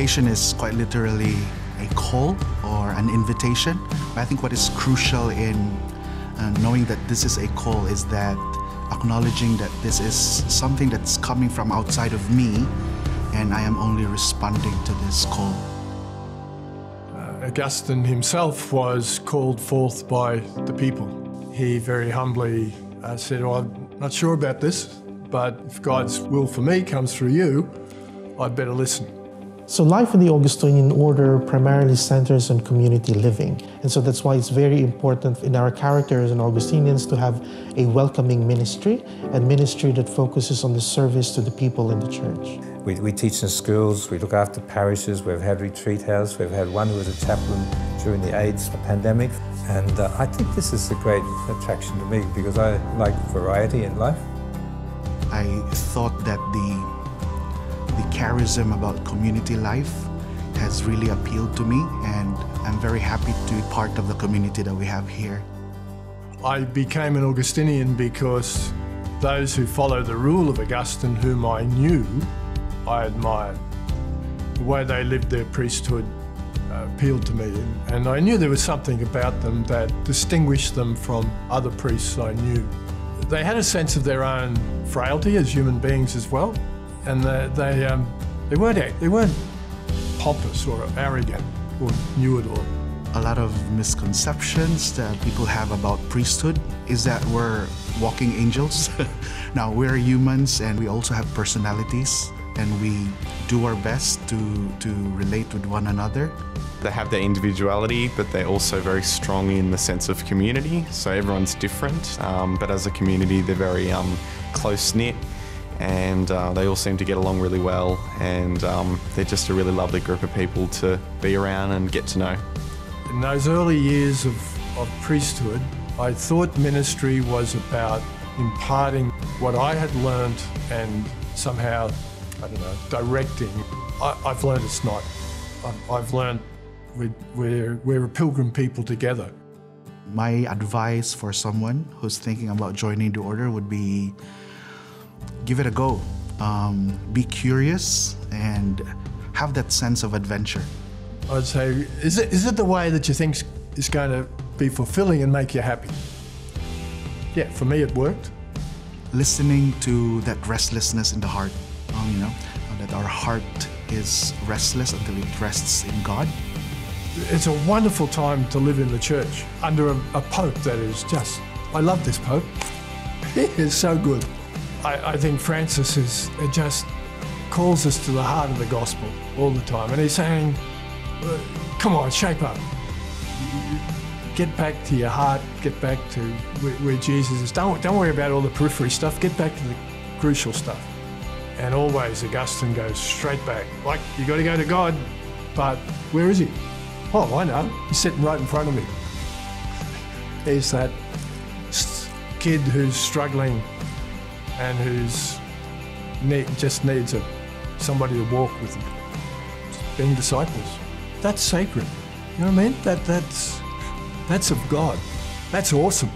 Vocation is quite literally a call or an invitation. But I think what is crucial in knowing that this is a call is that acknowledging that this is something that's coming from outside of me, and I am only responding to this call. Augustine himself was called forth by the people. He very humbly said, "Oh, I'm not sure about this, but if God's will for me comes through you, I'd better listen." So life in the Augustinian order primarily centers on community living. And so that's why it's very important in our character as an Augustinians to have a welcoming ministry, and ministry that focuses on the service to the people in the church. We teach in schools, we look after parishes, we've had retreat house, we've had one who was a chaplain during the AIDS pandemic. And I think this is a great attraction to me because I like variety in life. I thought that the charism about community life has really appealed to me, and I'm very happy to be part of the community that we have here. I became an Augustinian because those who follow the rule of Augustine, whom I knew, I admired. The way they lived their priesthood appealed to me, and I knew there was something about them that distinguished them from other priests I knew. They had a sense of their own frailty as human beings as well, and they weren't pompous or arrogant or knew it all. A lot of misconceptions that people have about priesthood is that we're walking angels. Now, we're humans and we also have personalities, and we do our best to relate with one another. They have their individuality, but they're also very strong in the sense of community. So everyone's different, but as a community, they're very close-knit, and they all seem to get along really well, and they're just a really lovely group of people to be around and get to know. In those early years of priesthood, I thought ministry was about imparting what I had learned and somehow, I don't know, directing. I've learned it's not. I've learned we're a pilgrim people together. My advice for someone who's thinking about joining the order would be, give it a go. Be curious and have that sense of adventure. I'd say, is it the way that you think is going to be fulfilling and make you happy? Yeah, for me it worked. Listening to that restlessness in the heart, that our heart is restless until it rests in God. It's a wonderful time to live in the church under a Pope that is just, I love this Pope. He is so good. I think Francis just calls us to the heart of the gospel all the time, and he's saying, come on, shape up. Get back to your heart, get back to where Jesus is. Don't worry about all the periphery stuff, get back to the crucial stuff. And always Augustine goes straight back. Like, you got to go to God, but where is he? Oh, I know, he's sitting right in front of me. He's that kid who's struggling and who's just needs somebody to walk with him. Being disciples. That's sacred. You know what I mean? That's of God. That's awesome.